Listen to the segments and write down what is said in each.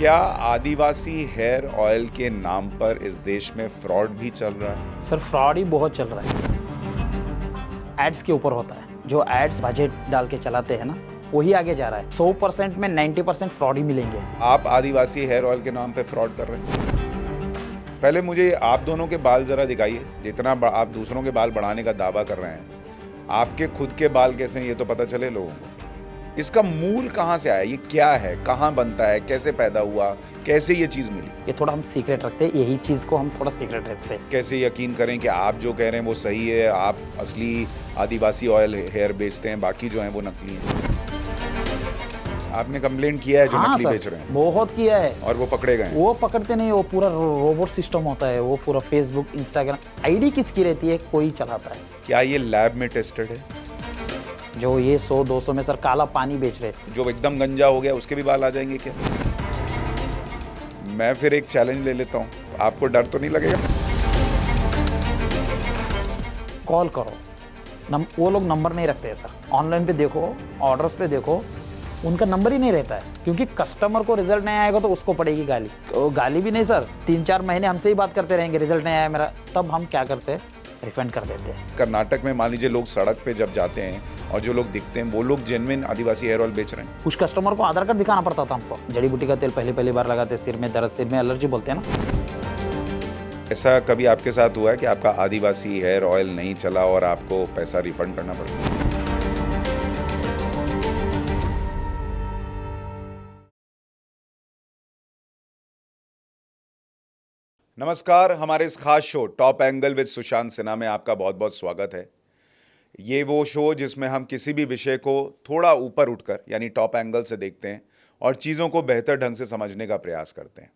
क्या आदिवासी hair oil के नाम पर इस देश में फ्रॉड भी चल रहा है? सर फ्रॉड ही बहुत चल रहा है। एड्स के ऊपर होता है, जो एड्स बजट डाल के चलाते हैं ना, वही आगे जा रहा है। 100% में 90% फ्रॉड ही मिलेंगे। आप आदिवासी हेयर ऑयल के नाम पे फ्रॉड कर रहे हैं। पहले मुझे आप दोनों के बाल जरा दिखाइए। जितना आप दूसरों के बाल बढ़ाने का दावा कर रहे हैं, आपके खुद के बाल कैसे हैं ये तो पता चले लोगों को। इसका मूल कहाँ से आया? ये क्या है, कहाँ बनता है, कैसे पैदा हुआ, कैसे ये चीज़ मिली? ये थोड़ा हम सीक्रेट रखते हैं, यही चीज़ को हम थोड़ा सीक्रेट रखते हैं। कैसे यकीन करें कि आप जो कह रहे हैं वो सही है? आप असली आदिवासी ऑयल हेयर बेचते हैं, बाकी जो हैं वो नकली हैं। आपने कंप्लेंट किया है जो हाँ नकली सर, बेच रहे हैं? बहुत किया है। और वो पकड़े गए हैं? वो पकड़ते नहीं, वो पूरा रोबोट सिस्टम होता है। वो पूरा फेसबुक, इंस्टाग्राम आईडी किसकी रहती है, कोई चलाता है। क्या ये लैब में टेस्टेड है? जो ये 100-200 में सर काला पानी बेच रहे थे। जो एकदम गंजा हो गया उसके भी बाल आ जाएंगे क्या? मैं फिर एक चैलेंज ले लेता हूँ, आपको डर तो नहीं लगेगा? कॉल करो। वो लोग नंबर नहीं रखते हैं सर। ऑनलाइन पे देखो, ऑर्डर्स पे देखो, उनका नंबर ही नहीं रहता है। क्योंकि कस्टमर को रिजल्ट नहीं आएगा तो उसको पड़ेगी गाली। तो गाली भी नहीं सर, 3-4 महीने हमसे ही बात करते रहेंगे, रिजल्ट नहीं आया मेरा, तब हम क्या करते हैं, रिफंड कर देते हैं। कर्नाटक में मान लीजिए लोग सड़क पे जब जाते हैं और जो लोग दिखते हैं वो लोग जेन्युइन आदिवासी हेयर ऑयल बेच रहे हैं। कुछ कस्टमर को आधार कार्ड दिखाना पड़ता था हमको। जड़ी बूटी का तेल पहली बार लगाते, सिर में दर्द, सिर में एलर्जी बोलते हैं ना। ऐसा कभी आपके साथ हुआ है कि आपका आदिवासी हेयर ऑयल नहीं चला और आपको पैसा रिफंड करना पड़ा? नमस्कार, हमारे इस खास show top angle with Sushant Sinha में आपका बहुत बहुत स्वागत है। ये वो शो जिसमें हम किसी भी विषय को थोड़ा ऊपर उठकर यानी टॉप एंगल से देखते हैं और चीज़ों को बेहतर ढंग से समझने का प्रयास करते हैं।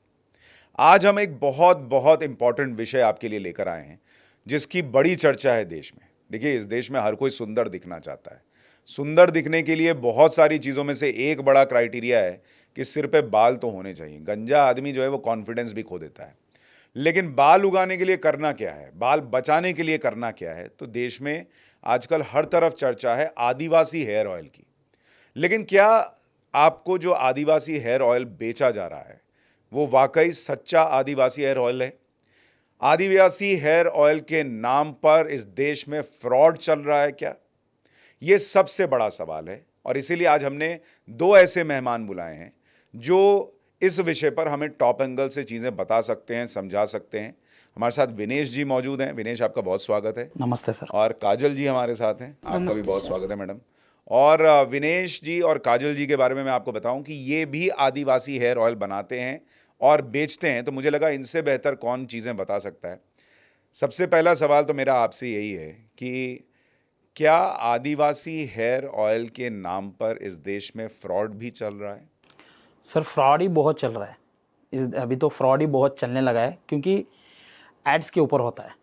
आज हम एक बहुत बहुत इंपॉर्टेंट विषय आपके लिए लेकर आए हैं जिसकी बड़ी चर्चा है देश में। देखिए, इस देश में हर कोई सुंदर दिखना चाहता है। सुंदर दिखने के लिए बहुत सारी चीज़ों में से एक बड़ा क्राइटेरिया है कि सिर पे बाल तो होने चाहिए। गंजा आदमी जो है वो कॉन्फिडेंस भी खो देता है। लेकिन बाल उगाने के लिए करना क्या है, बाल बचाने के लिए करना क्या है? तो देश में आजकल हर तरफ चर्चा है आदिवासी हेयर ऑयल की। लेकिन क्या आपको जो आदिवासी हेयर ऑयल बेचा जा रहा है वो वाकई सच्चा आदिवासी हेयर ऑयल है? आदिवासी हेयर ऑयल के नाम पर इस देश में फ्रॉड चल रहा है क्या? ये सबसे बड़ा सवाल है और इसीलिए आज हमने दो ऐसे मेहमान बुलाए हैं जो इस विषय पर हमें टॉप एंगल से चीज़ें बता सकते हैं, समझा सकते हैं। हमारे साथ विनेश जी मौजूद हैं। विनेश, आपका बहुत स्वागत है। नमस्ते सर। और काजल जी हमारे साथ हैं, आपका भी बहुत सर। स्वागत है मैडम। और विनेश जी और काजल जी के बारे में मैं आपको बताऊं कि ये भी आदिवासी हेयर ऑयल बनाते हैं और बेचते हैं, तो मुझे लगा इनसे बेहतर कौन चीज़ें बता सकता है। सबसे पहला सवाल तो मेरा आपसे यही है कि क्या आदिवासी हेयर ऑयल के नाम पर इस देश में फ्रॉड भी चल रहा है? सर फ्रॉड ही बहुत चल रहा है। अभी तो फ्रॉड ही बहुत चलने लगा है, क्योंकि एड्स के ऊपर होता है।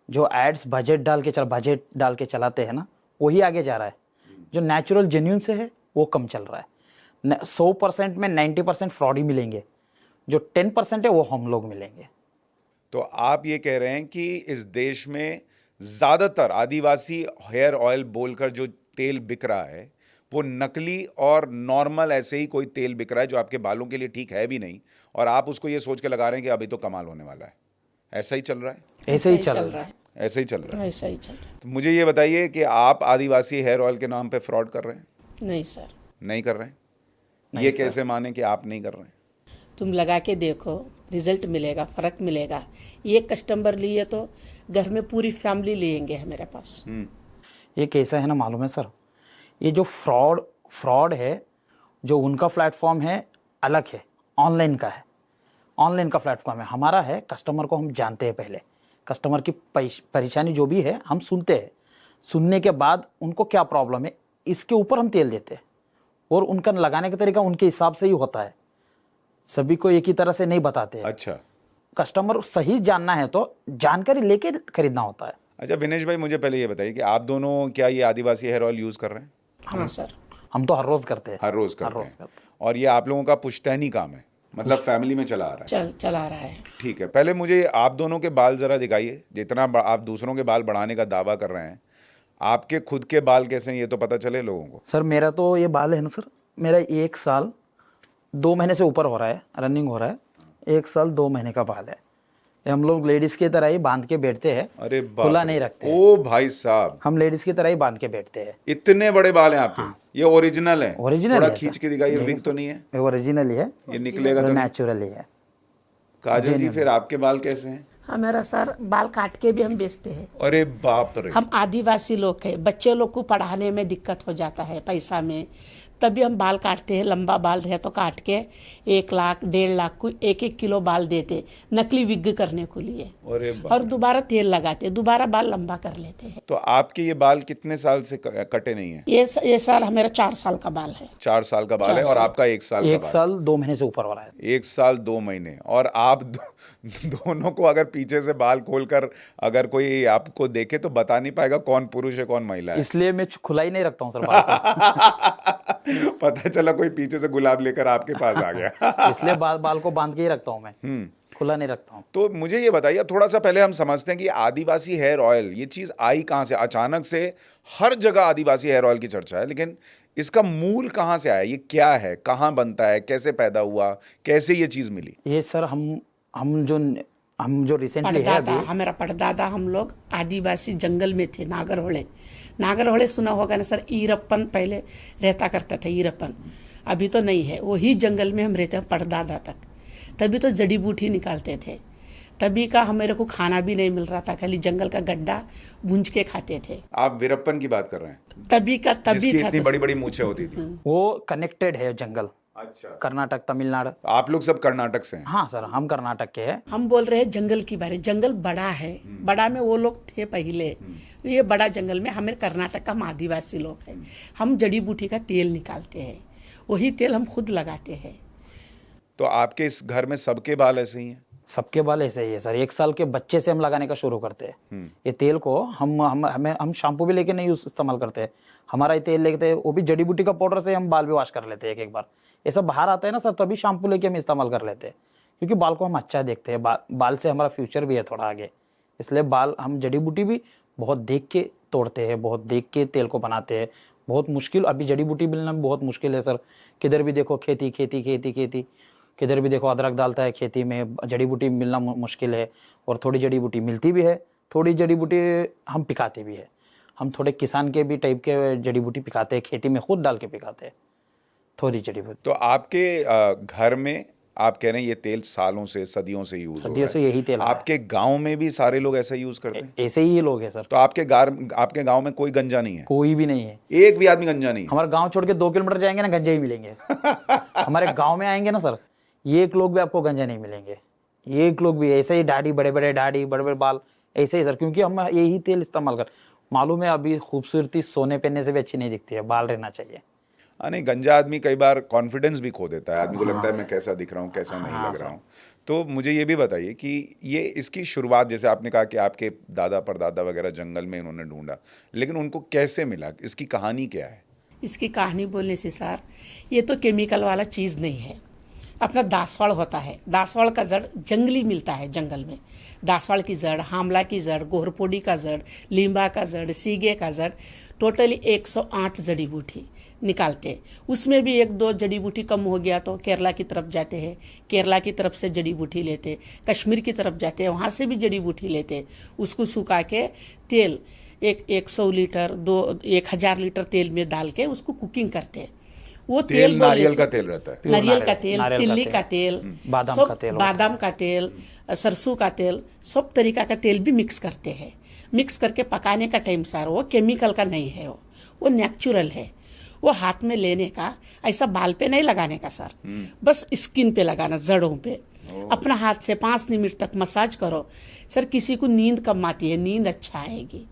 जो एड्स बजट डाल के चलाते हैं ना, वही आगे जा रहा है। जो नेचुरल जेन्युइन से है वो कम चल रहा है। 100% में 90% फ्रॉड ही मिलेंगे। जो 10% है वो हम लोग मिलेंगे। तो आप ये कह रहे हैं कि इस देश में ज़्यादातर आदिवासी हेयर ऑयल बोलकर जो तेल बिक रहा है वो नकली और नॉर्मल ऐसे ही कोई तेल बिक रहा है जो आपके बालों के लिए ठीक है भी नहीं, और आप उसको ये सोच के लगा रहे हैं कि अभी तो कमाल होने वाला है। ऐसा ही चल रहा है? ऐसे ही चल रहा है। ऐसे ही चल रहा है। ऐसा ही चल रहा तो मुझे ये बताइए कि आप आदिवासी हेयर ऑयल के नाम पे फ्रॉड कर रहे हैं? है। नहीं सर, नहीं कर रहे हैं? ये कैसे माने कि आप नहीं कर रहे हैं? तुम लगा के देखो, रिजल्ट मिलेगा, फ़र्क मिलेगा। एक कस्टमर लिए तो घर में पूरी फैमिली लेंगे है मेरे पास। ये कैसा है ना, मालूम है सर, ये जो फ्रॉड है, जो उनका प्लेटफॉर्म है अलग है, ऑनलाइन का है। ऑनलाइन का प्लेटफॉर्म है, हमारा है कस्टमर को हम जानते हैं। पहले कस्टमर की परेशानी जो भी है हम सुनते हैं। सुनने के बाद उनको क्या प्रॉब्लम है, इसके ऊपर हम तेल देते हैं। और उनका लगाने का तरीका उनके हिसाब से ही होता है, सभी को एक ही तरह से नहीं बताते हैं। अच्छा, कस्टमर सही जानना है तो जानकारी लेके खरीदना होता है। अच्छा विनेश भाई, मुझे पहले ये बताइए कि आप दोनों क्या ये आदिवासी हेयर ऑयल यूज़ कर रहे हैं? हाँ सर, हम तो हर रोज करते हैं। हर रोज करते हैं। और ये आप लोगों का पुश्तैनी काम है, मतलब फैमिली में चला आ रहा है? चला रहा है। ठीक है, पहले मुझे आप दोनों के बाल ज़रा दिखाइए। जितना आप दूसरों के बाल बढ़ाने का दावा कर रहे हैं, आपके खुद के बाल कैसे हैं ये तो पता चले लोगों को। सर मेरा तो ये बाल है ना सर, मेरा 1 साल 2 महीने से ऊपर हो रहा है, रनिंग हो रहा है। 1 साल 2 महीने का बाल है। ये हम लोग लेडीज की तरह ही बांध के बैठते हैं, अरे बाप खुला रे। नहीं रखते हैं। ओ भाई साहब, हम लेडीज की तरह ही बांध के बैठते हैं। इतने बड़े बाल हैं आपके। ये ओरिजिनल है? ओरिजिनल थोड़ा है खींच सर। के दिखाइए, विग तो नहीं है? ये ओरिजिनल ही है, ये निकलेगा तो नहीं? नेचुरल ही है। काजल जी, फिर आपके बाल कैसे हैं? हमारा सर बाल काट के भी हम बेचते हैं। अरे बाप रे। हम आदिवासी लोग हैं, बच्चे लोग को पढ़ाने में दिक्कत हो जाता है पैसा में, तभी हम बाल काटते हैं। लंबा बाल रहे तो काट के 1 लाख 1.5 लाख को 1-1 किलो बाल देते, नकली विग करने को लिए। अरे बाप। और दोबारा तेल लगाते, दोबारा बाल लंबा कर लेते हैं। तो आपके ये बाल कितने साल से कटे नहीं है? ये साल हमारा 4 साल का बाल है। 4 साल का बाल है और आपका 1 साल का 1 बाल। साल 2 महीने से ऊपर हो रहा है। 1 साल 2 महीने। और आप दोनों को अगर पीछे से बाल खोलकर अगर कोई आपको देखे तो बता नहीं पाएगा कौन पुरुष है कौन महिला है। इसलिए मैं खुला ही नहीं रखता हूँ सर बाल को। पता चला कोई पीछे से गुलाब लेकर आपके पास आ गया। इसलिए बाल को बांध के ही रखता हूँ मैं, खुला नहीं रखता हूँ। तो मुझे ये बताइए, थोड़ा सा पहले हम समझते हैं कि आदिवासी हेयर ऑयल ये चीज़ आई कहाँ से? अचानक से हर जगह आदिवासी हेयर ऑयल की चर्चा है, लेकिन इसका मूल कहाँ से आया? ये क्या है, कहाँ बनता है, कैसे पैदा हुआ, कैसे ये चीज़ मिली? ये सर हम जो रिसेंटली है पड़दादा, अभी, हमारा पड़दादा, हम लोग आदिवासी जंगल में थे। नागरहोले सुना होगा ना सर? ईरप्पन पहले रहता करता था, ईरप्पन। अभी तो नहीं है, वही जंगल में हम रहते हैं पड़दादा तक। तभी तो जड़ी बूटी निकालते थे। तभी का हमारे को खाना भी नहीं मिल रहा था, खाली जंगल का गड्ढा भूंज के खाते थे। आप वीरप्पन की बात कर रहे हैं? तभी जिसकी था इतनी तो बड़ी बड़ी मूछें होती थी। वो कनेक्टेड है जंगल, अच्छा। कर्नाटक, तमिलनाडु। आप लोग सब कर्नाटक से हैं? हाँ सर, हम कर्नाटक के हैं। हम बोल रहे हैं जंगल की बारे। जंगल बड़ा है, बड़ा में वो लोग थे पहले। ये बड़ा जंगल में हमें कर्नाटक का हम आदिवासी लोग हैं। हम जड़ी बूटी का तेल निकालते हैं, वही तेल हम खुद लगाते हैं। तो आपके इस घर में सबके बाल ऐसे ही हैं? सबके बाल ऐसे ही है सर। 1 साल के बच्चे से हम लगाने का शुरू करते हैं। ये तेल को हम शैम्पू भी लेके नहीं इस्तेमाल करते। हमारा ये तेल लेते हैं, वो भी जड़ी बूटी का पाउडर से हम बाल भी वॉश कर लेते हैं एक बार। ये सब बाहर आता है ना सर, तभी शैम्पू लेके हम इस्तेमाल कर लेते हैं, क्योंकि बाल को हम अच्छा देखते हैं। बाल से हमारा फ्यूचर भी है थोड़ा आगे, इसलिए बाल हम जड़ी बूटी भी बहुत देख के तोड़ते हैं, बहुत देख के तेल को बनाते हैं। बहुत मुश्किल, अभी जड़ी बूटी मिलना बहुत मुश्किल है सर। किधर भी देखो खेती खेती खेती खेती, किधर भी देखो अदरक डालता है खेती में। जड़ी बूटी मिलना मुश्किल है। और थोड़ी जड़ी बूटी मिलती भी है, थोड़ी जड़ी बूटी हम पिकाते भी है। हम थोड़े किसान के भी टाइप के जड़ी बूटी पिकाते हैं, खेती में खुद डाल के पिकाते हैं थोड़ी जड़ी बूटी। तो आपके घर में आप कह रहे हैं ये तेल सालों से, सदियों से यूज हो रहा सदियों से है। यही तेल है। आपके गांव में भी सारे लोग ऐसा यूज करते हैं? ऐसे ही लोग हैं सर। तो आपके गांव में कोई गंजा नहीं है? कोई भी नहीं है, एक भी आदमी गंजा नहीं है? हमारे गांव छोड़ के 2 किलोमीटर जाएंगे ना, गंजा ही मिलेंगे। हमारे गांव में आएंगे ना सर, एक लोग भी आपको गंजा नहीं मिलेंगे। एक लोग भी ऐसे ही दाढ़ी, बड़े बड़े बाल, ऐसे ही सर। क्योंकि हम यही तेल इस्तेमाल कर, मालूम है अभी खूबसूरती सोने पहनने से भी अच्छी नहीं दिखती है, बाल रहना चाहिए। नहीं, गंजा आदमी कई बार कॉन्फिडेंस भी खो देता है। आदमी को लगता है मैं कैसा दिख रहा हूँ, कैसा नहीं लग रहा हूँ। तो मुझे ये भी बताइए कि ये इसकी शुरुआत, जैसे आपने कहा कि आपके दादा परदादा वगैरह जंगल में इन्होंने ढूंढा, लेकिन उनको कैसे मिला? इसकी कहानी क्या है? इसकी कहानी बोलने से सर, ये तो केमिकल वाला चीज़ नहीं है। अपना दासवाड़ होता है, दासवाड़ का जड़ जंगली मिलता है जंगल में। दासवाड़ की जड़, हामला की जड़, गोहरपोड़ी का जड़, लींबा का जड़, सीगे का जड़, टोटली 108 जड़ी बूटी निकालते। उसमें भी 1-2 जड़ी बूटी कम हो गया तो केरला की तरफ जाते हैं, केरला की तरफ से जड़ी बूटी लेते, कश्मीर की तरफ जाते हैं, वहाँ से भी जड़ी बूटी लेते। उसको सुखा के तेल 100 लीटर 1000 लीटर तेल में डाल के उसको कुकिंग करते। वो तेल नारियल का तेल रहता है? नारियल का तेल, तिल्ली का तेल, बादाम सब का तेल, बादाम का तेल, सरसों का तेल, सब तरीका का तेल भी मिक्स करते हैं। मिक्स करके पकाने का टाइम सारा, वो केमिकल का नहीं है, वो नेचुरल है। वो हाथ में लेने का, ऐसा बाल पे नहीं लगाने का सर, बस स्किन पे लगाना, जड़ों पे। अपना हाथ से 5 मिनट तक मसाज करो सर। किसी को नींद कम आती है, नींद अच्छा आएगी।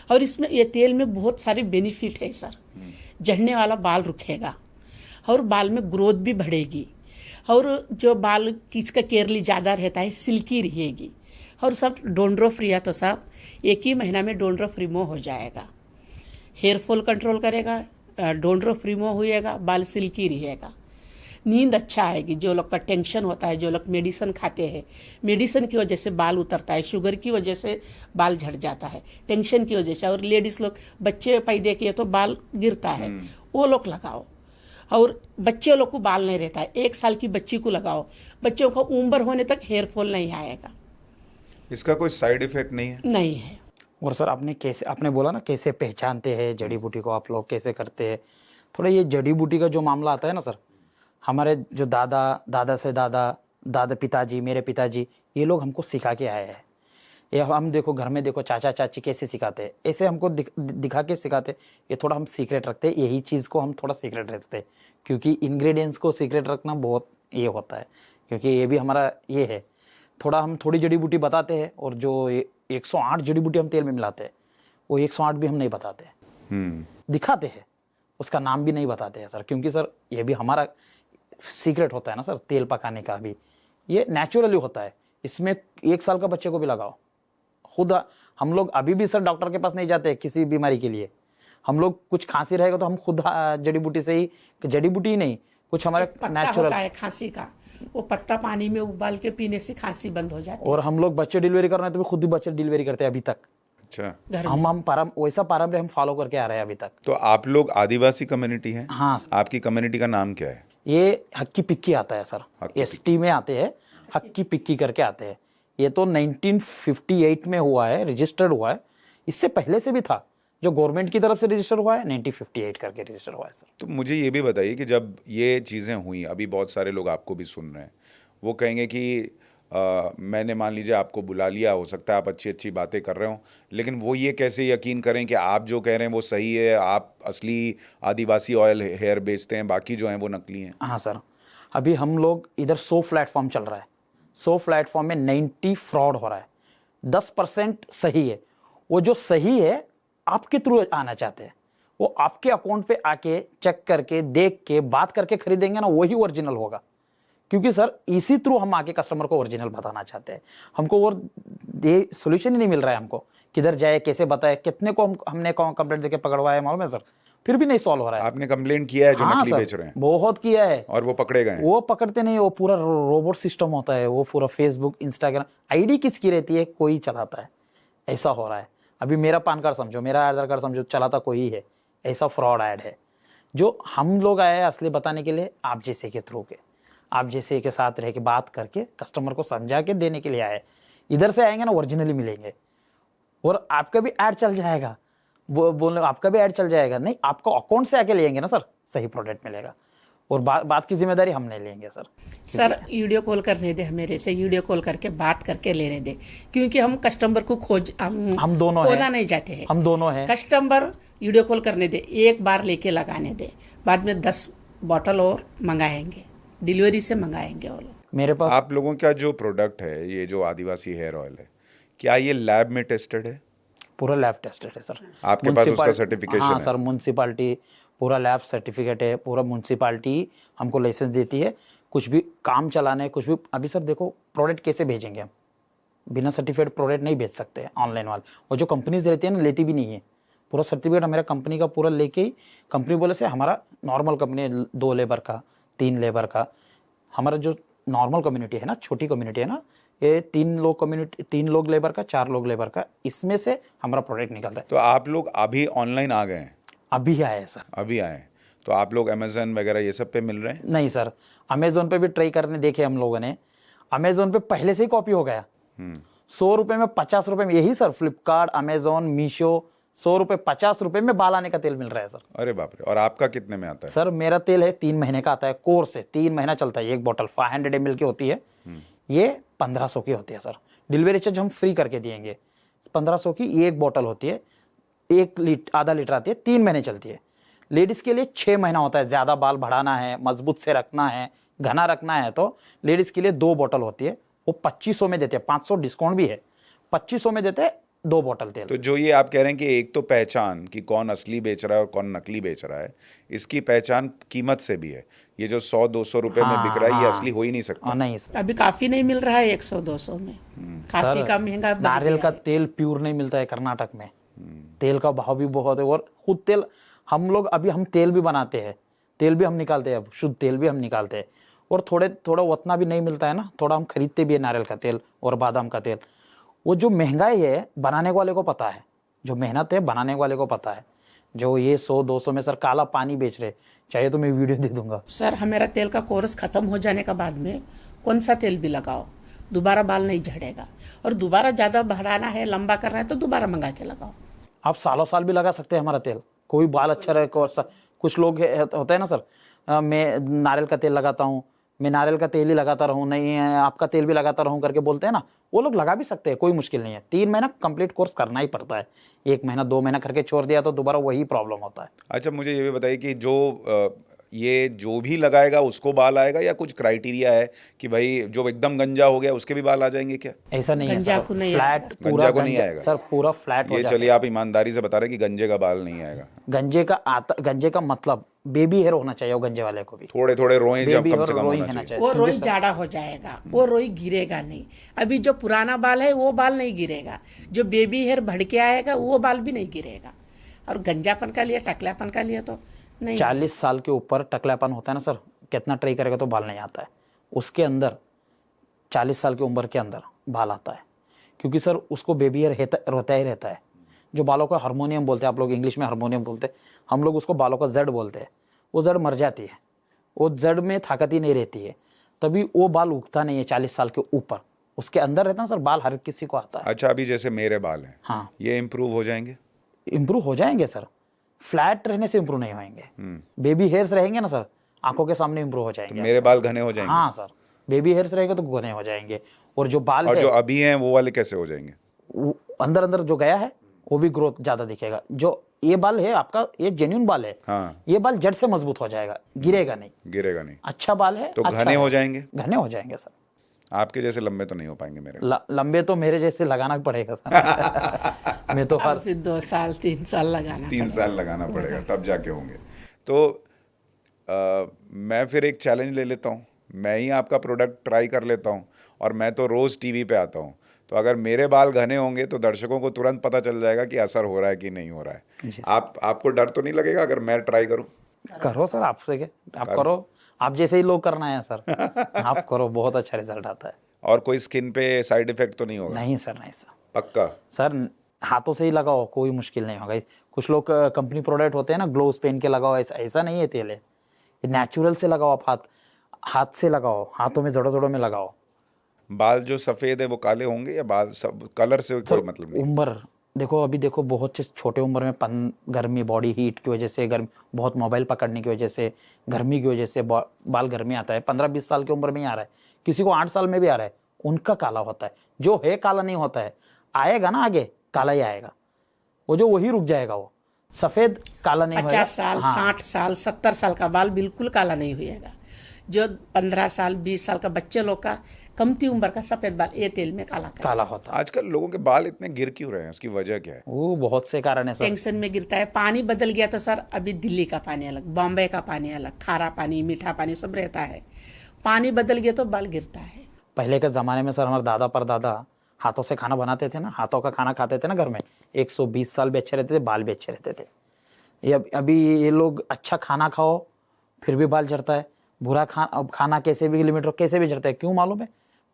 और इसमें ये तेल में बहुत सारे बेनिफिट है सर। झड़ने वाला बाल रुकेगा और बाल में ग्रोथ भी बढ़ेगी। और जो बाल किसका केरली ज़्यादा रहता है, सिल्की रहेगी। और सब डोंड्रफ रिया तो सब 1 ही महीना में डोंड्रफ रिमूव हो जाएगा। हेयर फॉल कंट्रोल करेगा, डोंड्रफ रिमूव होएगा, बाल सिल्की रहेगा, नींद अच्छा आएगी। जो लोग का टेंशन होता है, जो लोग मेडिसिन खाते हैं, मेडिसिन की वजह से बाल उतरता है, शुगर की वजह से बाल झड़ जाता है, टेंशन की वजह से। और लेडीज़ लोग बच्चे पैदा किए तो बाल गिरता है, वो लोग लगाओ। और बच्चे लोग को बाल नहीं रहता है। 1 साल की बच्ची को लगाओ, बच्चों को उम्र होने तक हेयर फॉल नहीं आएगा। इसका कोई साइड इफेक्ट नहीं है? नहीं है। और सर आपने बोला ना कैसे पहचानते हैं जड़ी बूटी को, आप लोग कैसे करते हैं? थोड़ा ये जड़ी बूटी का जो मामला आता है ना सर, हमारे जो दादा से दादा पिताजी, मेरे पिताजी, ये लोग हमको सिखा के आए हैं। ये हम देखो घर में देखो चाचा चाची कैसे सिखाते हैं, ऐसे हमको दिखा के सिखाते। ये थोड़ा हम सीक्रेट रखते हैं, यही चीज़ को हम थोड़ा सीक्रेट रखते हैं, क्योंकि इंग्रेडिएंट्स को सीक्रेट रखना बहुत ये होता है, क्योंकि ये भी हमारा ये है। थोड़ा हम थोड़ी जड़ी बूटी बताते हैं, और जो 108 जड़ी बूटी हम तेल में मिलाते हैं, वो 108 भी हम नहीं बताते, दिखाते हैं, उसका नाम भी नहीं बताते हैं सर, क्योंकि सर ये भी हमारा सीक्रेट होता है ना सर, तेल पकाने का भी। ये नेचुरली होता है, इसमें 1 साल का बच्चे को भी लगाओ। खुद हम लोग अभी भी सर डॉक्टर के पास नहीं जाते किसी बीमारी के लिए। हम लोग कुछ खांसी रहेगा तो हम खुद जड़ी बूटी से ही, जड़ी बूटी ही नहीं, कुछ हमारे पत्ता नेचुरल होता है खांसी का, वो पत्ता पानी में उबाल के पीने से खांसी बंद हो जाती है। और हम लोग बच्चे डिलीवरी कर रहे हैं तो भी खुद ही बच्चे डिलीवरी करते हैं अभी तक। अच्छा, घर में वैसा पारंपरिक हम फॉलो करके आ रहे हैं अभी तक। तो आप लोग आदिवासी कम्युनिटी हैं? हाँ, आपकी कम्युनिटी का नाम क्या है? ये हक्की पिक्की आता है सर, हक्की एसटी में आते हैं, हक्की पिक्की करके आते हैं। ये तो 1958 में हुआ है, रजिस्टर्ड हुआ है। इससे पहले से भी था, जो गवर्नमेंट की तरफ से रजिस्टर हुआ है 1958 करके रजिस्टर हुआ है सर। तो मुझे ये भी बताइए कि जब ये चीज़ें हुई, अभी बहुत सारे लोग आपको भी सुन रहे हैं, वो कहेंगे कि मैंने मान लीजिए आपको बुला लिया, हो सकता है आप अच्छी अच्छी बातें कर रहे हो, लेकिन वो ये कैसे यकीन करें कि आप जो कह रहे हैं वो सही है, आप असली आदिवासी ऑयल हेयर बेचते हैं, बाकी जो हैं वो नकली हैं? हाँ सर, अभी हम लोग इधर 100 प्लेटफॉर्म चल रहा है, 100 प्लेटफॉर्म में 90 फ्रॉड हो रहा है, 10% सही है। वो जो सही है आपके थ्रू आना चाहते हैं, वो आपके अकाउंट पे आके चेक करके देख के बात करके खरीदेंगे ना, वही ओरिजिनल होगा। क्योंकि सर इसी थ्रू हम आके कस्टमर को ओरिजिनल बताना चाहते हैं। हमको और ये सोल्यूशन ही नहीं मिल रहा है, हमको किधर जाए कैसे बताए। कितने को हमने कंप्लेंट देके पकड़वाया मालूम है सर, फिर भी नहीं सॉल्व हो रहा है। आपने कंप्लेंट किया है जो हाँ नकली सर, बेच रहे हैं? बहुत किया है। और वो पकड़े गए हैं? वो पकड़ते नहीं, वो पूरा रोबोट सिस्टम होता है, वो पूरा फेसबुक इंस्टाग्राम आईडी किसकी रहती है, कोई चलाता है, ऐसा हो रहा है। अभी मेरा पान कार्ड समझो, मेरा आधार कार्ड समझो, चलाता कोई है, ऐसा फ्रॉड ऐड है। जो हम लोग आए हैं असली बताने के लिए, आप जैसे के थ्रू के, आप जैसे के साथ रह के बात करके कस्टमर को समझा के देने के लिए आए। इधर से आएंगे ना ओरिजिनली मिलेंगे, और आपका भी ऐड चल जाएगा, वो बोलने आपका भी ऐड चल जाएगा। नहीं, आपको अकाउंट से आके लेंगे ना सर, सही प्रोडक्ट मिलेगा, और बात की जिम्मेदारी हम नहीं लेंगे सर। सर वीडियो कॉल करने दे, मेरे से वीडियो कॉल करके बात करके लेने दे, क्योंकि हम कस्टमर को हम दोनों खोना हैं, नहीं चाहते हैं। हम दोनों हैं। कस्टमर वीडियो कॉल करने दे, एक बार लेके लगाने दे, बाद में 10 बॉटल और मंगाएंगे, डिलीवरी से मंगाएंगे वो लोग। मेरे पास आप लोगों का जो प्रोडक्ट है, ये जो आदिवासी हेयर ऑयल है, क्या ये लैब में टेस्टेड है? पूरा लैब टेस्टेड है सर। आपके पास उसका सर्टिफिकेशन हाँ है? सर, म्यूनसिपालिटी पूरा लैब सर्टिफिकेट है, पूरा म्यूनसिपालिटी हमको लाइसेंस देती है। कुछ भी काम चलाने, कुछ भी, अभी सर देखो प्रोडक्ट कैसे भेजेंगे हम, बिना सर्टिफिकेट प्रोडक्ट नहीं भेज सकते ऑनलाइन वाले। और जो कंपनीज रहती है ना, लेती भी नहीं है पूरा सर्टिफिकेट। हमारा कंपनी का पूरा लेके ही, कंपनी बोले से हमारा नॉर्मल कंपनी 2 लेबर का, 3 लेबर का, हमारा जो नॉर्मल कम्युनिटी है ना, छोटी कम्युनिटी है ना, ये 3 लोग लेबर का, 4 लोग लेबर का, इसमें से हमारा प्रोडक्ट निकलता है। तो आप लोग अभी ऑनलाइन आ गए हैं? अभी आए सर। अभी आए हैं। तो आप लोग अमेजन वगैरह ये सब पे मिल रहे हैं? नहीं सर, अमेजोन पे भी ट्राई करने देखे हम लोगों ने, अमेजोन पे पहले से ही कॉपी हो गया। 100 रुपए में 50 रुपए में, यही सर फ्लिपकार्ट, अमेजोन, मीशो, 100 रुपए 50 रुपए में बाल आने का तेल मिल रहा है सर। अरे बाप रे! और आपका कितने में आता है? सर मेरा तेल है 3 महीने का आता है, कोर्स है, 3 महीना चलता है। एक बोतल 500 ml की होती है, ये 1500 की होती है सर। डिलीवरी चार्ज हम फ्री करके देंगे। 1500 की एक बोतल होती है, आधा लीटर आती है, 3 महीने चलती है। लेडीज के लिए 6 महीना होता है, ज्यादा बाल बढ़ाना है, मजबूत से रखना है, घना रखना है, तो लेडीज के लिए 2 बोतल होती है, वो 2500 में देते हैं, 500 डिस्काउंट भी है, 2500 में देते हैं 2 बोतल तेल। तो जो ये आप कह रहे हैं कि एक तो पहचान कि कौन असली बेच रहा है और कौन नकली बेच रहा है, इसकी पहचान कीमत से भी है। ये जो 100-200 रुपए में बिक रहा है, ये असली हो ही नहीं सकता। नहीं सर, अभी काफी नहीं मिल रहा है 100-200 में, काफी का महंगा बढ़ नारियल गया का है। तेल प्योर नहीं मिलता है कर्नाटक में, तेल का भाव भी बहुत है। और खुद तेल हम लोग, अभी हम तेल भी बनाते हैं, तेल भी हम निकालते हैं, अब शुद्ध तेल भी हम निकालते हैं। और थोड़ा उतना भी नहीं मिलता है ना, थोड़ा हम खरीदते भी है नारियल का तेल और बादाम का तेल। वो जो महंगाई है बनाने वाले को पता है, जो मेहनत है बनाने वाले को पता है। जो ये 100-200 में सर काला पानी बेच रहे, चाहिए तो मैं वीडियो दे दूंगा। सर हमारा तेल का कोर्स खत्म हो जाने का बाद में कौन सा तेल भी लगाओ दोबारा बाल नहीं झड़ेगा, और दोबारा ज्यादा बढ़ाना है, लंबा करना है तो दोबारा मंगा के लगाओ। आप सालों साल भी लगा सकते हैं हमारा तेल, कोई बाल अच्छा रहे। कुछ लोग होते हैं ना सर, मैं नारियल का तेल लगाता हूँ, मैं नारियल का तेल ही लगाता रहूँ, नहीं आपका तेल भी लगाता रहूँ करके बोलते हैं ना, वो लोग लगा भी सकते हैं, कोई मुश्किल नहीं है। 3 महीना कंप्लीट कोर्स करना ही पड़ता है, 1 महीना 2 महीना करके छोड़ दिया तो दोबारा वही प्रॉब्लम होता है। अच्छा, मुझे ये भी बताइए कि ये जो भी लगाएगा उसको बाल आएगा, या कुछ क्राइटेरिया है कि भाई जो एकदम गंजा हो गया उसके भी बाल आ जाएंगे क्या? ऐसा नहीं है गंजा सर, को नहीं फ्लैट आएगा। पूरा गंजा को नहीं आएगा सर, पूरा फ्लैट हो ये जाता है। चलिए आप ईमानदारी से बता रहे हैं कि गंजे का बाल नहीं आएगा। गंजे का मतलब बेबी हेयर होना चाहिए, वो गंजे वाले को भी थोड़े थोड़े रोए जब बेबी कम से और कम रोई होना होना चाहिए। वो रोई जाड़ा हो जाएगा, वो रोई गिरेगा नहीं। अभी जो पुराना बाल है वो बाल नहीं गिरेगा, जो बेबी हेयर बढ़ के आएगा वो बाल भी नहीं गिरेगा। और गंजापन का लिए, टकलापन का लिए तो नहीं। 40 साल के ऊपर टकलापन होता है ना सर, कितना ट्राई करेगा तो बाल नहीं आता है। उसके अंदर 40 साल की उम्र के अंदर बाल आता है, क्योंकि सर उसको बेबी हेयर रोता ही रहता है। जो बालों का हार्मोनियम बोलते हैं, आप लोग इंग्लिश में हार्मोनियम बोलते हैं, हम लोग उसको बालों का जड़ बोलते हैं। वो जड़ मर जाती है, वो जड़ में ताकत ही नहीं रहती है, तभी वो बाल उगता नहीं है 40 साल के ऊपर। उसके अंदर रहता है सर, बाल हर किसी को आता है। अच्छा, अभी जैसे मेरे बाल हैं, हाँ, ये इम्प्रूव हो जाएंगे? इम्प्रूव हो जाएंगे सर, फ्लैट रहने से इम्प्रूव नहीं होंगे। बेबी हेयर्स रहेंगे ना सर, आंखों के सामने इम्प्रूव हो जाएंगे। मेरे बाल घने हो जाएंगे? हाँ सर, बेबी हेयर्स रहेंगे तो घने हो जाएंगे। और जो बाल और है जो अभी हैं वो वाले कैसे हो जाएंगे? वो अंदर अंदर जो गया है वो भी ग्रोथ ज्यादा दिखेगा। जो ये बाल है आपका, ये जेन्युइन बाल है, हाँ, ये बाल जड़ से मजबूत हो जाएगा, गिरेगा नहीं। गिरेगा नहीं। अच्छा बाल है तो अच्छा घने है। हो जाएंगे? घने हो जाएंगे सर। आपके जैसे लंबे तो नहीं हो पाएंगे मेरे। लंबे तो मेरे जैसे लगाना पड़ेगा सर। मैं तो अब फिर 2 साल 3 साल लगाना 3 साल लगाना पड़ेगा तब जाके होंगे। तो मैं फिर एक चैलेंज ले लेता हूँ, मैं ही आपका प्रोडक्ट ट्राई कर लेता हूँ, और मैं तो रोज़ टीवी पे आता हूँ, तो अगर मेरे बाल घने होंगे तो दर्शकों को तुरंत पता चल जाएगा कि असर हो रहा है कि नहीं हो रहा है। आपको डर तो नहीं लगेगा अगर मैं ट्राई करूँ? करो सर, आपसे क्या, आप करो, आप जैसे ही लोग करना है सर। आप करो, बहुत अच्छा रिजल्ट आता है। और कोई स्किन पे साइड इफेक्ट तो नहीं होगा? नहीं सर, नहीं सर, पक्का? सर हाथों से ही लगाओ, कोई मुश्किल नहीं होगा। कुछ लोग कंपनी प्रोडक्ट होते हैं ना, ग्लोव्स पहन के लगाओ, ऐसा नहीं है तेल है, नेचुरल से लगाओ। आप हाथ से लगाओ, हाथों में जड़ों जड़ों में लगाओ। बाल जो सफेद है वो काले होंगे, या बाल सब कलर से कोई मतलब नहीं? उम्र देखो, अभी देखो बहुत से छोटे उम्र में गर्मी, बॉडी हीट की वजह से, गर्मी, बहुत मोबाइल पकड़ने की वजह से, गर्मी की वजह से बाल गर्मी आता है। 15-20 साल की उम्र में ही आ रहा है, किसी को 8 साल में भी आ रहा है, उनका काला होता है। जो है काला नहीं होता है, आएगा ना आगे काला ही आएगा, वो जो वही रुक जाएगा, वो सफेद काला नहीं होगा। 50 साल, 60 साल, 70 साल का बाल बिल्कुल काला नहीं होएगा। जो 15 साल 20 साल का बच्चे लोग का कमती उम्र का सफेद बाल ये तेल में काला होता है। आजकल लोगों के बाल इतने गिर क्यों रहे हैं, उसकी वजह क्या है? वो बहुत से कारण है सर। टेंशन में गिरता है। पानी बदल गया तो सर, अभी दिल्ली का पानी अलग, बॉम्बे का पानी अलग, खारा पानी, मीठा पानी सब रहता है। पानी बदल गया तो बाल गिरता है। पहले के ज़माने में सर हमारे दादा परदादा हाथों से खाना बनाते थे ना, हाथों का खाना खाते थे ना घर में, 120 साल भी अच्छे रहते थे, बाल भी अच्छे रहते थे। अभी ये लोग अच्छा खाना खाओ फिर भी बाल झड़ता है, बुरा खाना कैसे भी लिमिट रखो कैसे भी झड़ता है। क्यों मालूम है?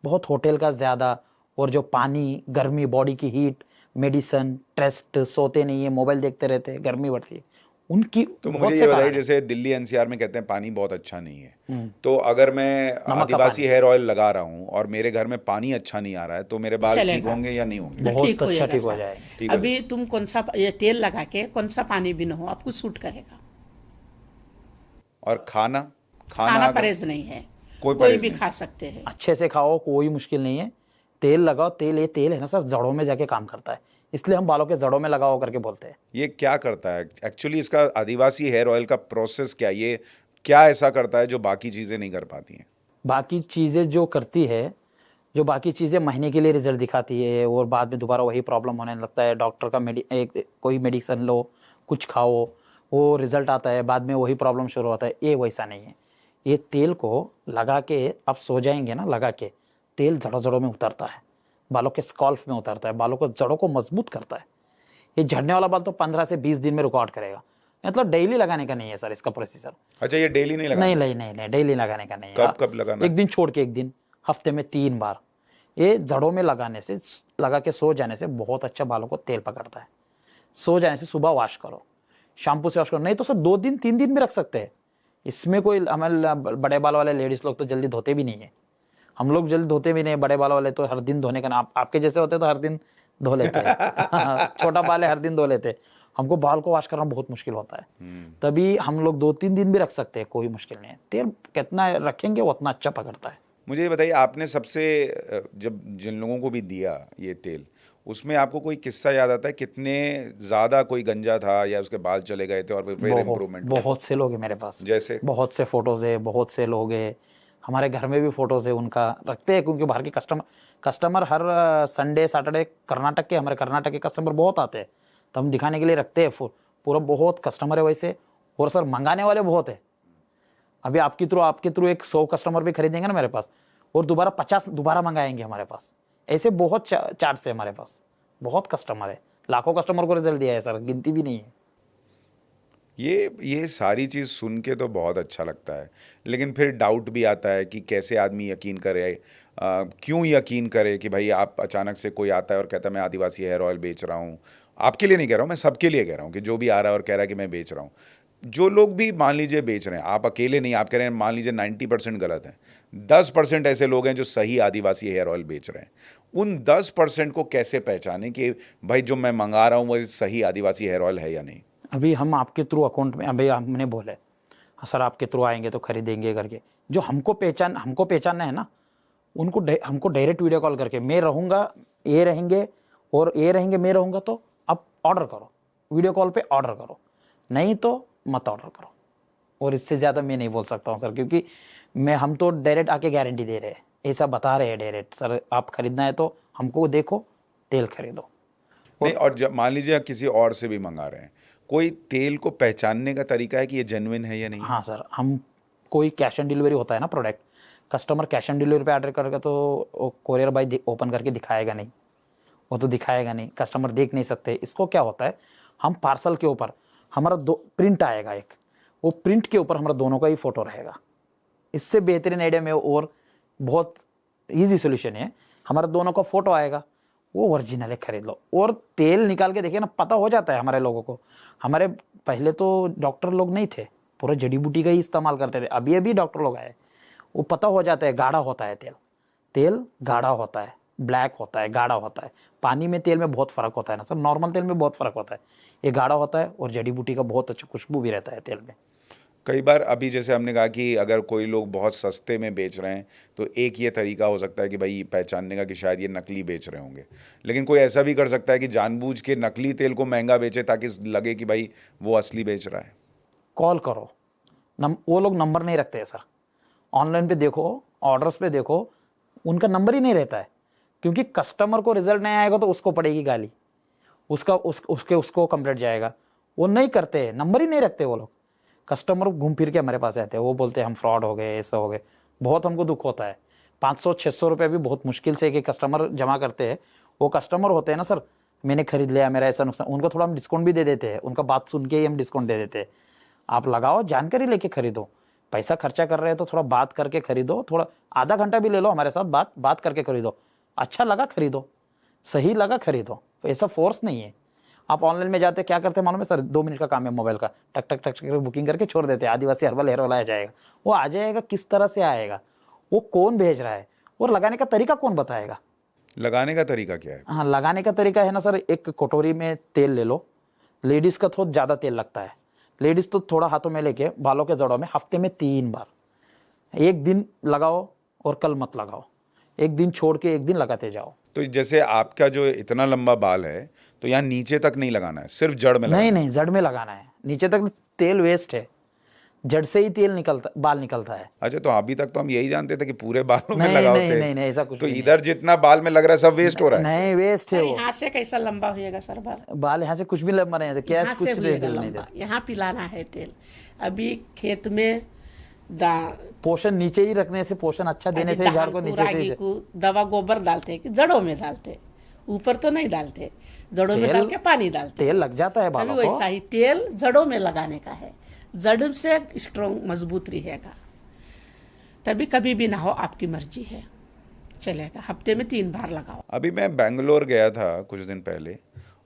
बहुत होटल का ज़्यादा, और जो पानी, गर्मी, बॉडी की हीट, मेडिसन, टेस्ट, सोते नहीं है, मोबाइल देखते रहते हैं, गर्मी बढ़ती है उनकी। तो मुझे ये बताइए, जैसे दिल्ली एनसीआर में कहते हैं पानी बहुत अच्छा नहीं है, तो अगर मैं आदिवासी हेयर ऑयल लगा रहा हूँ और मेरे घर में पानी अच्छा नहीं आ रहा है, तो मेरे बाल ठीक होंगे या नहीं होंगे? बहुत ठीक अच्छा, ठीक हो सर। जाएगा। अभी तुम कौन सा ये तेल लगा के कौन सा पानी भी न हो, आपको सूट करेगा। और खाना परहेज नहीं है, कोई कोई परहेज भी नहीं। खा सकते हैं। अच्छे से खाओ, कोई मुश्किल नहीं है। तेल लगाओ, ये तेल है ना सर, जड़ों में जाके काम करता है, इसलिए हम बालों के जड़ों में लगाओ करके बोलते हैं। ये क्या करता है एक्चुअली? इसका आदिवासी हेयर ऑयल का प्रोसेस क्या, ये क्या ऐसा करता है जो बाकी चीज़ें नहीं कर पाती हैं? बाकी चीज़ें जो करती है, जो बाकी चीज़ें महीने के लिए रिजल्ट दिखाती है और बाद में दोबारा वही प्रॉब्लम होने लगता है। डॉक्टर का कोई मेडिसिन लो, कुछ खाओ, वो रिजल्ट आता है, बाद में वही प्रॉब्लम शुरू होता है। ये वैसा नहीं है। ये तेल को लगा के आप सो जाएंगे ना, लगा के तेल जड़ों जड़ों में उतरता है, बालों के स्कॉल्फ में उतरता है, बालों को जड़ों को मजबूत करता है। ये झड़ने वाला बाल तो 15 से 20 दिन में रिकॉर्ड करेगा। मतलब डेली लगाने का नहीं है सर इसका प्रोसीजर। अच्छा, ये डेली नहीं लगाना? नहीं, डेली लगाने का नहीं है। कब लगाना? एक दिन छोड़ के एक दिन, हफ्ते में 3 बार। ये जड़ों में लगाने से, लगा के सो जाने से बहुत अच्छा बालों को तेल पकड़ता है। सो जाने से सुबह वॉश करो, शैम्पू से वॉश करो, नहीं तो सर 2 दिन 3 दिन भी रख सकते हैं। इसमें कोई हमारे बड़े बाल वाले लेडीज लोग तो जल्दी धोते भी नहीं है, हम लोग जल्दी धोते भी नहीं, बड़े बाल वाले तो हर दिन धोने का ना, आपके जैसे होते तो हर दिन धो लेते हैं छोटा बाल है हर दिन धो लेते, हमको बाल को वॉश करना बहुत मुश्किल होता है। तभी हम लोग 2-3 दिन भी रख सकते हैं, कोई मुश्किल नहीं है। तेल कितना रखेंगे उतना अच्छा पकड़ता है। मुझे ये बताइए, आपने सबसे जब जिन लोगों को भी दिया ये तेल, उसमें आपको कोई किस्सा याद आता है, कितने ज़्यादा कोई गंजा था या उसके बाल चले गए थे और फिर इम्प्रूवमेंट? बहुत से लोग हैं मेरे पास, जैसे बहुत से फोटोज है, बहुत से लोग हैं, हमारे घर में भी फोटोज है उनका, रखते हैं क्योंकि बाहर के कस्टमर हर संडे सैटरडे कर्नाटक के, हमारे कर्नाटक के कस्टमर बहुत आते हैं, तो हम दिखाने के लिए रखते हैं। पूरा बहुत कस्टमर है वैसे, और सर मंगाने वाले बहुत है। अभी आपके थ्रू एक 100 कस्टमर भी खरीदेंगे ना मेरे पास, और दोबारा 50 दोबारा मंगाएंगे हमारे पास। ऐसे बहुत चार्ट से हमारे पास, बहुत कस्टमर है, लाखों कस्टमर को रिजल्ट दिया है सर, गिनती भी नहीं है। ये सारी चीज़ सुन के तो बहुत अच्छा लगता है, लेकिन फिर डाउट भी आता है कि कैसे आदमी यकीन करे, क्यों यकीन करे कि भाई आप अचानक से कोई आता है और कहता है मैं आदिवासी हेयर ऑयल बेच रहा हूँ। आपके लिए नहीं कह रहा हूँ, मैं सबके लिए कह रहा हूँ कि जो भी आ रहा है और कह रहा है कि मैं बेच रहा हूँ, जो लोग भी मान लीजिए बेच रहे हैं, आप अकेले नहीं, आप कह रहे हैं मान लीजिए 90% गलत हैं, 10% ऐसे लोग हैं जो सही आदिवासी हेयर ऑयल बेच रहे हैं। उन 10% को कैसे पहचानें कि भाई जो मैं मंगा रहा हूँ वो सही आदिवासी हेयर ऑयल है या नहीं? अभी हम आपके थ्रू अकाउंट में, अभी हमने बोले हाँ सर आपके थ्रू आएंगे तो खरीदेंगे करके, जो हमको पहचानना है ना, हमको डायरेक्ट वीडियो कॉल करके, मैं रहूँगा ये रहेंगे और ये रहेंगे, मैं रहूँगा, तो आप ऑर्डर करो, वीडियो कॉल पे ऑर्डर करो, नहीं तो मत ऑर्डर करो। और इससे ज़्यादा मैं नहीं बोल सकता हूँ सर, क्योंकि हम तो डायरेक्ट आके गारंटी दे रहे हैं, ऐसा बता रहे हैं डायरेक्ट, सर आप खरीदना है तो हमको देखो, तेल खरीदो। नहीं, और जब मान लीजिए आप किसी और से भी मंगा रहे हैं, कोई तेल को पहचानने का तरीका है कि ये जेन्युइन है या नहीं? हाँ सर, हम कोई कैश ऑन डिलीवरी होता है ना product, customer cash on delivery पे ऑर्डर करेगा तो कोरियर बाय ओपन करके दिखाएगा नहीं, वो तो दिखाएगा नहीं, कस्टमर देख नहीं सकते। इसको क्या होता है, हम पार्सल के ऊपर हमारा प्रिंट आएगा एक, वो प्रिंट के ऊपर हमारा दोनों का ही फोटो रहेगा। इससे बेहतरीन आइडिया में और बहुत इजी सोल्यूशन है, हमारा दोनों का फोटो आएगा, वो ओरिजिनल है, खरीद लो। और तेल निकाल के देखिए ना, पता हो जाता है हमारे लोगों को। हमारे पहले तो डॉक्टर लोग नहीं थे, पूरा जड़ी बूटी का ही इस्तेमाल करते थे, अभी डॉक्टर लोग आए, वो पता हो जाता है, गाढ़ा होता है तेल गाढ़ा होता है, ब्लैक होता है, गाढ़ा होता है। पानी में तेल में बहुत फर्क होता है ना सर, नॉर्मल तेल में बहुत फर्क होता है, ये गाढ़ा होता है और जड़ी बूटी का बहुत अच्छा खुशबू भी रहता है तेल में। कई बार अभी जैसे हमने कहा कि अगर कोई लोग बहुत सस्ते में बेच रहे हैं तो एक ये तरीका हो सकता है कि भाई पहचानने का कि शायद ये नकली बेच रहे होंगे, लेकिन कोई ऐसा भी कर सकता है कि जानबूझ के नकली तेल को महंगा बेचे ताकि लगे कि भाई वो असली बेच रहा है। कॉल करो, वो लोग नंबर नहीं रखते हैं सर, ऑनलाइन पे देखो, ऑर्डर्स पे देखो, उनका नंबर ही नहीं रहता है, क्योंकि कस्टमर को रिजल्ट नहीं आएगा तो उसको पड़ेगी गाली, उसको कंप्लेंट जाएगा। वो नहीं करते, नंबर ही नहीं रखते वो लोग। कस्टमर घूम फिर के हमारे पास आते हैं, वो बोलते हैं हम फ्रॉड हो गए, ऐसा हो गए, बहुत हमको दुख होता है। 500-600 रुपये भी बहुत मुश्किल से एक कस्टमर जमा करते हैं। वो कस्टमर होते हैं ना सर, मैंने खरीद लिया, मेरा ऐसा नुकसान, उनको थोड़ा हम डिस्काउंट भी दे देते हैं, उनका बात सुन के ही हम डिस्काउंट दे देते हैं। आप लगाओ, जानकारी लेके खरीदो, पैसा खर्चा कर रहे हैं तो थोड़ा बात करके खरीदो, थोड़ा आधा घंटा भी ले लो हमारे साथ, बात करके खरीदो, अच्छा लगा खरीदो, सही लगा खरीदो, ऐसा फोर्स नहीं है। आप ऑनलाइन में जाते क्या करते हैं मालूम है सर, 2 मिनट का काम है मोबाइल का, टक टक टक टक बुकिंग करके छोड़ देते हैं, आदिवासी हर्बल हेयर ऑयल आ जाएगा। वो आ जाएगा, किस तरह से आएगा, वो कौन भेज रहा है, और लगाने का तरीका कौन बताएगा? लगाने का तरीका क्या है? हाँ, लगाने का तरीका है ना सर, एक कटोरी में तेल ले लो, लेडीज का थोड़ा ज़्यादा तेल लगता है, लेडीज तो थोड़ा हाथों में लेके बालों के जड़ों में हफ्ते में 3 बार, एक दिन लगाओ और कल मत लगाओ, एक दिन छोड़ के एक दिन लगाते जाओ। तो जैसे आपका जो इतना लंबा बाल है तो यहाँ नीचे तक नहीं लगाना है, सिर्फ जड़ में लगाना है? नहीं, जड़ में लगाना है, नीचे तक तेल वेस्ट है, जड़ से ही बाल निकलता है। अच्छा, तो अभी तक तो हम यही जानते थे कि पूरे बालों में नहीं, लगाते हैं। नहीं, ऐसा कुछ तो नहीं इधर जितना बाल में लग रहा है सब वेस्ट हो रहा है? नहीं, वेस्ट है वो। यहाँ से कैसा लंबा होएगा सर बाल यहाँ से कुछ भी लंबा नहीं है, क्या यहाँ से कुछ होएगा नहीं लंबा, यहाँ पिलाना है तेल। अभी खेत में पोषण नीचे ही रखने से, पोषण अच्छा देने से झाड़ को नीचे से को दवा गोबर डालते हैं कि जड़ों में डालते, ऊपर तो नहीं डालते, जड़ों में डाल के पानी डालते, तेल लग जाता है बालों को। वैसा ही तेल जड़ों में लगाने का है, जड़ से स्ट्रॉन्ग मजबूत रहेगा, तभी कभी भी ना हो, आपकी मर्जी है, चलेगा। हफ्ते में 3 बार लगाओ। अभी मैं बेंगलोर गया था कुछ दिन पहले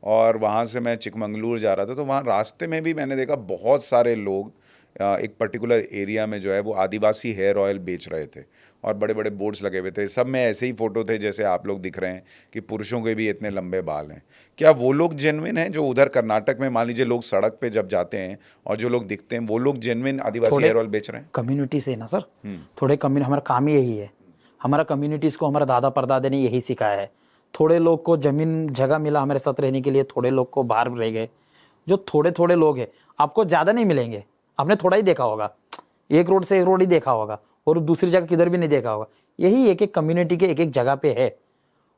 और वहाँ से मैं चिकमंगलूर जा रहा था, तो वहाँ रास्ते में भी मैंने देखा बहुत सारे लोग एक पर्टिकुलर एरिया में जो है वो आदिवासी हेयर ऑयल बेच रहे थे और बड़े बड़े बोर्ड्स लगे हुए थे। सब में ऐसे ही फ़ोटो थे जैसे आप लोग दिख रहे हैं कि पुरुषों के भी इतने लंबे बाल हैं। क्या वो लोग जेन्युइन हैं जो उधर कर्नाटक में मान लीजिए लोग सड़क पे जब जाते हैं और जो लोग दिखते हैं वो लोग जेन्युइन आदिवासी हेयर ऑयल बेच रहे हैं? कम्युनिटी से ना सर, थोड़े कम्युनिटी, हमारा काम ही यही है। हमारा कम्युनिटीज़ को हमारे दादा परदादे ने यही सिखाया है। थोड़े लोग को ज़मीन जगह मिला हमारे साथ रहने के लिए, थोड़े लोग को बाहर रह गए। जो थोड़े थोड़े लोग हैं, आपको ज़्यादा नहीं मिलेंगे, आपने थोड़ा ही देखा होगा, एक रोड से एक रोड ही देखा होगा और दूसरी जगह किधर भी नहीं देखा होगा। यही एक एक कम्युनिटी के एक एक जगह पे है।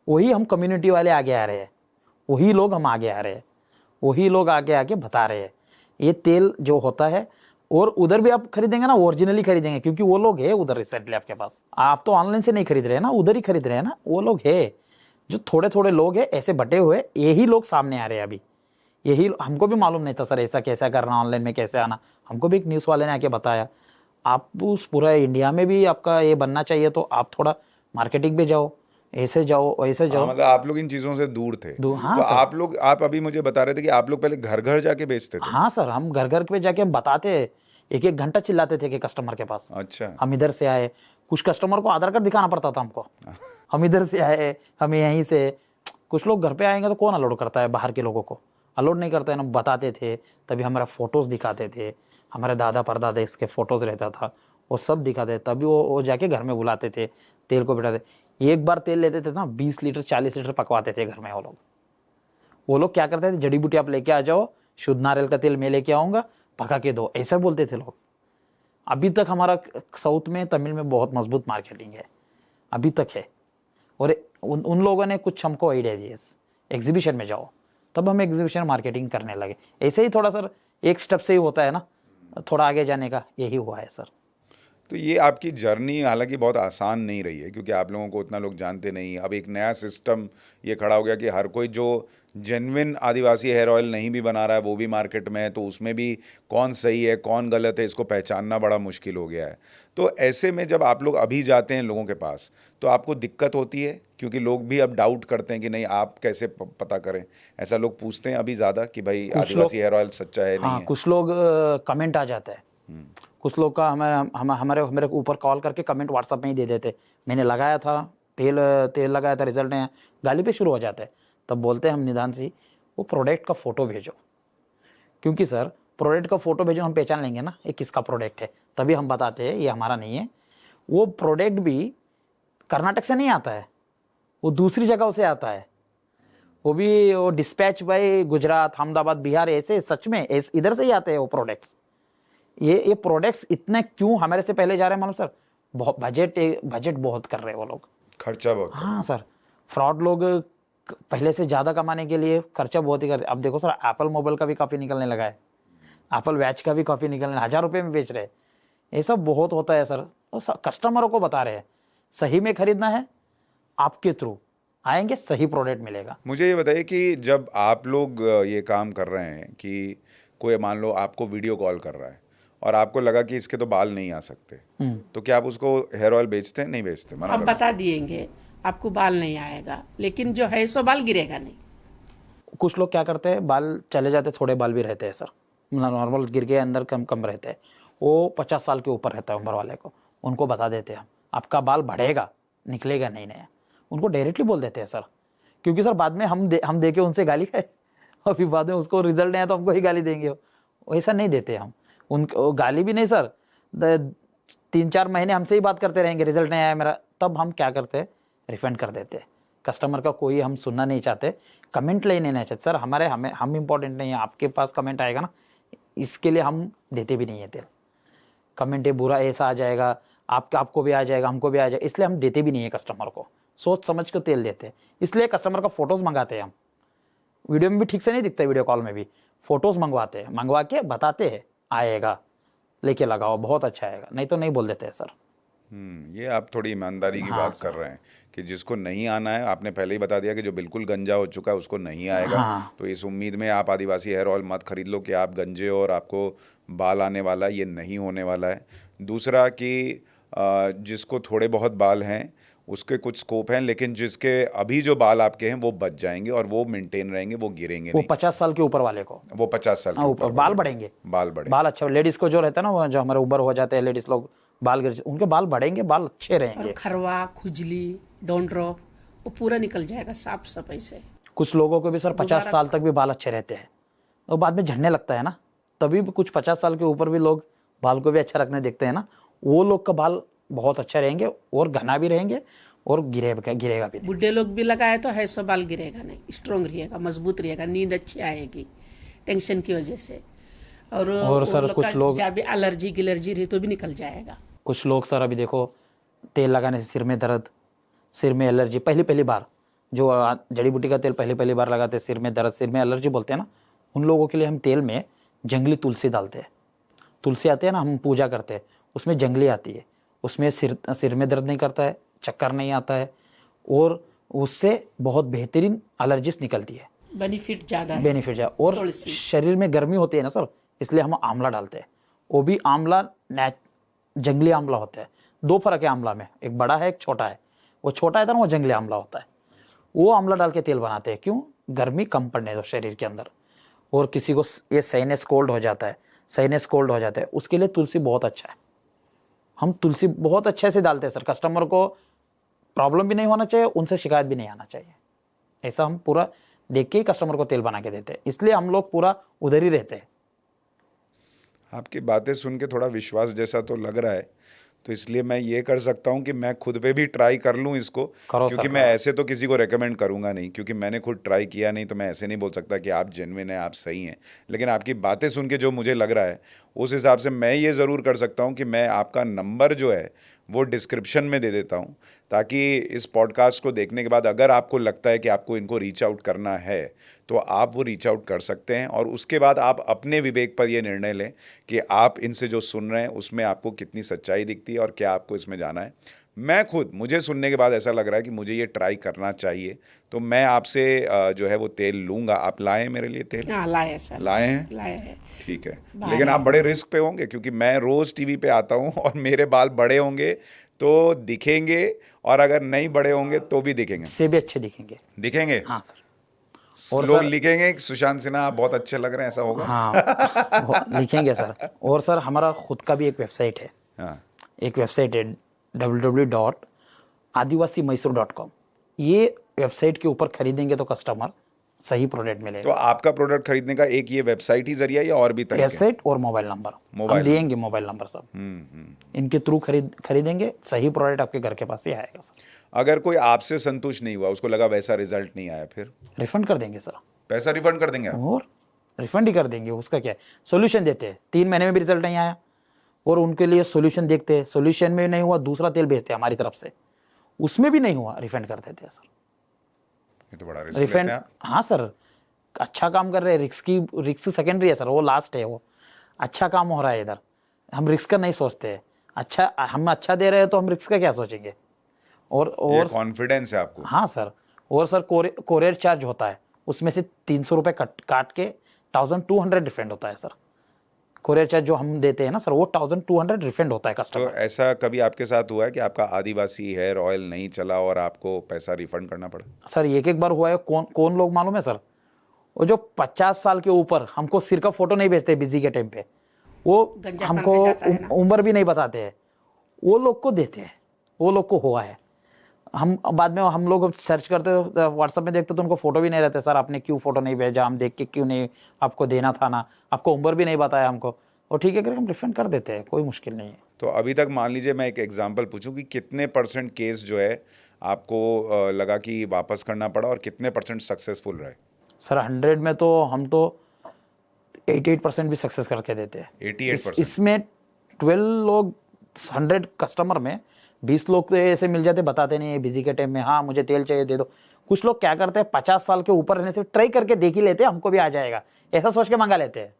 वही हम कम्युनिटी वाले आगे आ रहे हैं, वही लोग हम आगे आ रहे हैं, वही लोग आगे आके बता रहे हैं ये तेल जो होता है। और उधर भी आप खरीदेंगे ना, ओरिजिनली खरीदेंगे, क्योंकि वो लोग है उधर रिसेंटली आपके पास। आप तो ऑनलाइन से नहीं खरीद रहे हैं ना, उधर ही खरीद रहे हैं ना। वो लोग है जो थोड़े थोड़े लोग हैं ऐसे बटे हुए, यही लोग सामने आ रहे हैं अभी। यही हमको भी मालूम नहीं था सर ऐसा कैसा करना, ऑनलाइन में कैसे आना। हमको भी एक न्यूज़ वाले ने आके बताया। आप उस पूरा इंडिया में भी आपका ये बनना चाहिए तो आप थोड़ा मार्केटिंग पे जाओ, ऐसे जाओ वैसे जाओ। मतलब आप लोग इन चीज़ों से दूर थे। हाँ तो सर। आप अभी मुझे बता रहे थे कि आप लोग पहले घर घर जाके बेचते थे। हाँ सर, हम घर घर पे जाके हम बताते, एक एक घंटा चिल्लाते थे कि कस्टमर के पास अच्छा। हम इधर से आए। कुछ कस्टमर को आधार कार्ड दिखाना पड़ता था हमको, हम इधर से आए, हम यहीं से। कुछ लोग घर पे आएंगे तो कौन अलाउड करता है, बाहर के लोगों को अलाउड नहीं करता है ना। बताते थे, तभी हमारा फोटोज दिखाते थे, हमारे दादा परदादा इसके फोटोज रहता था, वो सब दिखाते थे। तभी वो जाके घर में बुलाते थे, तेल को बिठाते। एक बार तेल लेते थे ना 20 लीटर 40 लीटर पकवाते थे घर में। वो लोग क्या करते थे, जड़ी बूटी आप लेके आ जाओ, शुद्ध नारियल का तेल मैं लेके आऊंगा, पका के दो, ऐसा बोलते थे लोग। अभी तक हमारा साउथ में, तमिल में बहुत मजबूत मार्केटिंग है, अभी तक है। और उन लोगों ने कुछ हमको आइडिया दिए, एग्जीबिशन में जाओ, तब हम एग्जीबिशन मार्केटिंग करने लगे। ऐसे ही थोड़ा सर एक स्टेप से ही होता है ना, थोड़ा आगे जाने का यही हुआ है सर। तो ये आपकी जर्नी हालांकि बहुत आसान नहीं रही है, क्योंकि आप लोगों को उतना लोग जानते नहीं। अब एक नया सिस्टम ये खड़ा हो गया कि हर कोई जो जेन्युइन आदिवासी हेयर ऑयल नहीं भी बना रहा है वो भी मार्केट में है, तो उसमें भी कौन सही है कौन गलत है इसको पहचानना बड़ा मुश्किल हो गया है। तो ऐसे में जब आप लोग अभी जाते हैं लोगों के पास तो आपको दिक्कत होती है, क्योंकि लोग भी अब डाउट करते हैं कि नहीं आप कैसे पता करें। ऐसा लोग पूछते हैं अभी ज़्यादा कि भाई आदिवासी हेयर ऑयल सच्चा है नहीं हाँ, है। कुछ लोग कमेंट आ जाता है, कुछ लोग का हमारे मेरे ऊपर कॉल करके कमेंट व्हाट्सएप में ही दे देते, मैंने लगाया था तेल लगाया था, रिजल्ट नहीं आया, गाली पे शुरू हो जाता है। तब बोलते हैं हम निदान से वो प्रोडक्ट का फोटो भेजो, क्योंकि सर प्रोडक्ट का फोटो भेजो, हम पहचान लेंगे ना ये किसका प्रोडक्ट है, तभी हम बताते हैं ये हमारा नहीं है। वो प्रोडक्ट भी कर्नाटक से नहीं आता है, वो दूसरी जगह से आता है, वो भी वो डिस्पैच बाय गुजरात, अहमदाबाद, बिहार, ऐसे सच में इधर से ही आते हैं वो प्रोडक्ट्स। ये प्रोडक्ट्स इतने क्यों हमारे से पहले जा रहे हैं मालूम सर? बहुत बजट बहुत कर रहे हैं वो लोग, खर्चा बहुत है। हाँ सर, फ्रॉड लोग पहले से ज़्यादा कमाने के लिए खर्चा बहुत ही करते। अब देखो सर, एप्पल मोबाइल का भी कॉपी निकलने लगा है, एप्पल वॉच का भी कॉपी निकलने, 1000 रुपये में बेच रहे हैं। ये सब बहुत होता है सर। और कस्टमरों को बता रहे हैं सही में खरीदना है, आपके थ्रू आएंगे सही प्रोडक्ट मिलेगा। मुझे ये बताइए कि जब आप लोग ये काम कर रहे हैं कि कोई मान लो आपको वीडियो कॉल कर रहा है और आपको लगा कि इसके तो बाल नहीं आ सकते, तो क्या आप उसको हेयर ऑयल बेचते हैं? नहीं बेचते, मना हम करते हैं? बता दिएंगे आपको बाल नहीं आएगा, लेकिन जो है सो बाल गिरेगा नहीं। कुछ लोग क्या करते हैं, बाल चले जाते, थोड़े बाल भी रहते हैं सर, नॉर्मल गिर के अंदर कम कम रहते हैं। वो 50 साल के ऊपर रहता है उम्र वाले को, उनको बता देते हैं हम आपका बाल बढ़ेगा, निकलेगा नहीं नया। उनको डायरेक्टली बोल देते हैं सर, क्योंकि सर बाद में हम दे के उनसे गाली खाए, अभी बाद में उसको रिजल्ट नहीं आया तो हमको ही गाली देंगे। वैसा नहीं देते हम उनको गाली भी नहीं सर। 3-4 महीने हमसे ही बात करते रहेंगे, रिजल्ट नहीं आया मेरा, तब हम क्या करते हैं, रिफंड कर देते हैं। कस्टमर का कोई हम सुनना नहीं चाहते, कमेंट लेने नहीं चाहते सर। हम इम्पोर्टेंट नहीं है, आपके पास कमेंट आएगा ना, इसके लिए हम देते भी नहीं है तेल। कमेंट है बुरा ऐसा आ जाएगा, आपको भी आ जाएगा, हमको भी आ जाएगा, इसलिए हम देते भी नहीं है कस्टमर को। सोच समझ कर तेल देते हैं, इसलिए कस्टमर का फोटोज मंगाते हैं हम। वीडियो में भी ठीक से नहीं दिखता, वीडियो कॉल में भी फोटोज मंगवाते हैं, मंगवा के बताते हैं आएगा, लेके लगाओ बहुत अच्छा आएगा, नहीं तो नहीं बोल देते हैं सर। ये आप थोड़ी ईमानदारी की बात कर रहे हैं कि जिसको नहीं आना है, आपने पहले ही बता दिया कि जो बिल्कुल गंजा हो चुका है उसको नहीं आएगा। तो इस उम्मीद में आप आदिवासी हेयर ऑयल मत खरीद लो कि आप गंजे हो और आपको बाल आने वाला है, ये नहीं होने वाला है। दूसरा कि जिसको थोड़े बहुत बाल हैं उसके कुछ स्कोप हैं, लेकिन जिसके अभी जो बाल आपके हैं वो बच जाएंगे और वो मेंटेन रहेंगे, वो गिरेंगे वो नहीं। 50 साल के ऊपर वाले को, वो 50 साल के हाँ, ऊपर ऊपर बाल वाले। बढ़ेंगे, बाल बढ़े। बाल अच्छा, लेडीज को जो रहता है ना, वो जो हमारे ऊपर हो जाते हैं लेडीज लोग, बाल गिर, उनके बाल बढ़ेंगे, बाल अच्छे और रहेंगे। खरवा, खुजली, डॉन्ड्रफ वो पूरा निकल जाएगा साफ सफाई से। कुछ लोगों को भी सर 50 साल तक भी बाल अच्छे रहते हैं, और बाद में झड़ने लगता है ना, तभी भी कुछ 50 साल के ऊपर भी लोग बाल को भी अच्छा रखने देखते हैं ना, वो लोग का बाल बहुत अच्छा रहेंगे और घना भी रहेंगे और गिरेगा भी नहीं। बुढ़े लोग भी लगाए तो है सो बाल गिरेगा नहीं, स्ट्रोंग रहेगा, मजबूत रहेगा, नींद अच्छी आएगी टेंशन की वजह से। और सर कुछ लोग, जब भी एलर्जी गिलर्जी रही तो भी निकल जाएगा। कुछ लोग सर अभी देखो तेल लगाने से सिर में दर्द, सिर में एलर्जी, पहली बार जो जड़ी बूटी का तेल पहली बार लगाते हैं, सिर में दर्द, सिर में एलर्जी बोलते हैं ना, उन लोगों के लिए हम तेल में जंगली तुलसी डालते हैं। तुलसी आती है ना, हम पूजा करते हैं, उसमें जंगली आती है, उसमें सिर में दर्द नहीं करता है, चक्कर नहीं आता है, और उससे बहुत बेहतरीन एलर्जीज निकलती है, बेनिफिट ज्यादा है। बेनिफिट है। और तुलसी। शरीर में गर्मी होती है ना सर, इसलिए हम आंवला डालते हैं। वो भी आंवला जंगली आंवला होता है। दो फर्क है आंवला में, एक बड़ा है एक छोटा है। वो छोटा है ना, वो जंगली आंवला होता है। वो आंवला डाल के तेल बनाते हैं, क्यों? गर्मी कम पड़ने दो शरीर के अंदर। और किसी को ये साइनस कोल्ड हो जाता है, उसके लिए तुलसी बहुत अच्छा है। हम तुलसी बहुत अच्छे से डालते हैं सर, कस्टमर को प्रॉब्लम भी नहीं होना चाहिए, उनसे शिकायत भी नहीं आना चाहिए। ऐसा हम पूरा देख के ही कस्टमर को तेल बना के देते हैं, इसलिए हम लोग पूरा उधर ही रहते हैं। आपकी बातें सुन के थोड़ा विश्वास जैसा तो लग रहा है, तो इसलिए मैं ये कर सकता हूँ कि मैं खुद पे भी ट्राई कर लूँ इसको, करो क्योंकि सर, मैं ऐसे तो किसी को रेकमेंड करूँगा नहीं, क्योंकि मैंने खुद ट्राई किया नहीं, तो मैं ऐसे नहीं बोल सकता कि आप जेन्युइन हैं, आप सही हैं। लेकिन आपकी बातें सुन के जो मुझे लग रहा है, उस हिसाब से मैं ये ज़रूर कर सकता हूँ कि मैं आपका नंबर जो है वो डिस्क्रिप्शन में दे देता हूँ, ताकि इस पॉडकास्ट को देखने के बाद अगर आपको लगता है कि आपको इनको रीच आउट करना है, तो आप वो रीच आउट कर सकते हैं। और उसके बाद आप अपने विवेक पर ये निर्णय लें कि आप इनसे जो सुन रहे हैं उसमें आपको कितनी सच्चाई दिखती है और क्या आपको इसमें जाना है। मुझे सुनने के बाद ऐसा लग रहा है कि मुझे ये ट्राई करना चाहिए, तो मैं आपसे जो है वो तेल लूँगा। आप लाएँ मेरे लिए तेल? हाँ, लाए सर, लाए हैं? लाए हैं। ठीक है, लेकिन आप बड़े रिस्क पे होंगे, क्योंकि मैं रोज़ टीवी पे आता हूँ और मेरे बाल बड़े होंगे तो दिखेंगे, और अगर नहीं बड़े होंगे तो भी दिखेंगे। इससे भी अच्छे दिखेंगे। हाँ सर। और लोग लिखेंगे कि सुशांत सिन्हा आप बहुत अच्छे लग रहे हैं, ऐसा होगा? हाँ लिखेंगे सर। और सर हमारा खुद का भी एक वेबसाइट है। हाँ। एक वेबसाइट है www.adivasimaisur.com। ये वेबसाइट के ऊपर खरीदेंगे तो कस्टमर सही प्रोडक्ट मिलेगा। तो आपका प्रोडक्ट खरीदने का एक ये वेबसाइट ही जरिया, या और भी तरीके? वेबसाइट और मोबाइल नंबर हम देंगे, मोबाइल नंबर सब इनके थ्रू खरीदेंगे, सही प्रोडक्ट आपके घर के पास ही आएगा सर। अगर कोई आपसे संतुष्ट नहीं हुआ, उसको लगा वैसा रिजल्ट नहीं आया, फिर रिफंड कर देंगे सर। पैसा रिफंड कर देंगे आप? और रिफंड ही कर देंगे, उसका क्या है। सोल्यूशन देते हैं, 3 महीने में भी रिजल्ट नहीं आया और उनके लिए सोल्यूशन देखते हैं, सोल्यूशन में नहीं हुआ दूसरा तेल भेजते हैं हमारी तरफ से, उसमें भी नहीं हुआ रिफंड कर देते हैं सर। ये तो बड़ा रिस्क रिफंड, लेते हैं आप। हाँ सर, अच्छा काम कर रहे हैं। रिस्क सेकेंडरी है सर, वो लास्ट है। वो अच्छा काम हो रहा है इधर, हम रिस्क का नहीं सोचते हैं। अच्छा, हम अच्छा दे रहे हैं तो हम रिस्क का क्या सोचेंगे। और कॉन्फिडेंस है आपको? हाँ सर। और सर कोरियर चार्ज होता है, उसमें से 300 रुपये काट के 1200 रिफंड होता है सर। कोरियर चार्ज जो हम देते हैं ना सर, वो 1200 रिफंड होता है कस्टमर। तो ऐसा कभी आपके साथ हुआ है कि आपका आदिवासी हेयर ऑयल नहीं चला और आपको पैसा रिफंड करना पड़ा? सर एक बार हुआ है। कौन लोग मालूम है सर? वो जो 50 साल के ऊपर हमको सिर का फोटो नहीं भेजते बिजी के टाइम पे, वो हमको उम्र भी नहीं बताते हैं, वो लोग को देते हैं, वो लोग को हुआ है। हम बाद में हम लोग सर्च करते व्हाट्सएप में देखते तो उनको फोटो भी नहीं रहते। सर आपने क्यों फोटो नहीं भेजा, हम देख के क्यों नहीं, आपको देना था ना, आपको उम्र भी नहीं बताया हमको। और ठीक है करके हम रिफंड कर देते हैं, कोई मुश्किल नहीं है। तो अभी तक मान लीजिए मैं एक एग्जांपल पूछूं कि कितने % केस जो है आपको लगा कि वापस करना पड़ा और कितने % सक्सेसफुल रहे? सर 100 में तो हम तो 88% भी सक्सेस करके देते हैं। 88%? इसमें 12 लोग 100 कस्टमर में 20 लोग तो ऐसे मिल जाते, बताते नहीं है बिजी के टाइम में, हाँ मुझे तेल चाहिए दे दो। कुछ लोग क्या करते हैं, 50 साल के ऊपर रहने से ट्राई करके देख ही लेते हैं, हमको भी आ जाएगा ऐसा सोच के मंगा लेते हैं,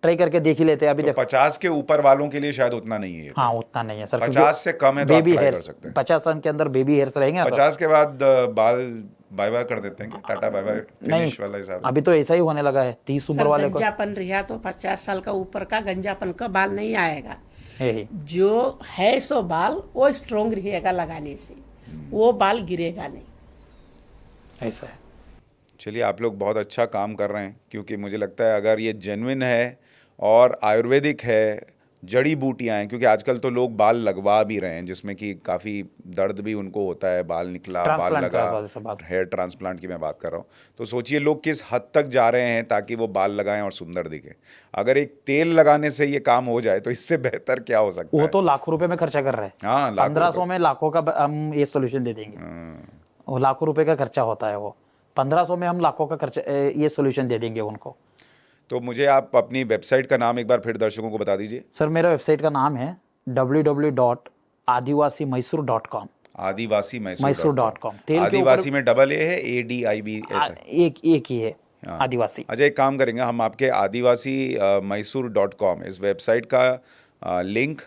ट्राई करके देख ही लेते हैं। अभी तो 50 के ऊपर वालों के लिए शायद उतना नहीं है। हाँ उतना नहीं है सर। 50 से कम है तो आप ट्राई कर सकते हैं। 50 साल के अंदर बेबी हेयर्स रहेंगे। 50 के बाद बाल बाय बाय कर देते हैं कि टाटा बाय बाय, फिनिश वाला हिसाब? अभी तो ऐसा ही होने लगा है। 30 उम्र वाले को गंजापन रहा तो 50 साल का ऊपर का गंजापन का बाल नहीं आएगा। है ही। जो है सो बाल वो स्ट्रोंग रहेगा लगाने से, वो बाल गिरेगा नहीं। ऐसा है। चलिए, आप लोग बहुत अच्छा काम कर रहे हैं, क्योंकि मुझे लगता है अगर ये जेन्युइन है और आयुर्वेदिक है, जड़ी बूटियां हैं, क्योंकि आजकल तो लोग बाल लगवा भी रहे हैं, जिसमें कि काफ़ी दर्द भी उनको होता है, बाल निकला, बाल ट्रांसप्लांट लगा, करा से बात। हेयर ट्रांसप्लांट की मैं बात कर रहा हूँ। तो सोचिए लोग किस हद तक जा रहे हैं ताकि वो बाल लगाएं और सुंदर दिखे। अगर एक तेल लगाने से ये काम हो जाए तो इससे बेहतर क्या हो सकता वो है। तो लाखों रुपए में खर्चा कर रहे हैं। हाँ, लाखों 1500 में लाखों का हम ये सोल्यूशन दे देंगे। वो लाखों रुपए का खर्चा होता है, वो 1500 में हम लाखों का खर्चा ये सोल्यूशन दे देंगे उनको। तो मुझे आप अपनी वेबसाइट का नाम एक बार फिर दर्शकों को बता दीजिए। सर मेरा वेबसाइट का नाम है www.adivasimysore.com। आदिवासी mysore.com। तेल के आदिवासी में डबल ए है, ADIVS है। एक ही है आदिवासी। अच्छा, एक काम करेंगे हम, आपके आदिवासी mysore.com इस वेबसाइट का लिंक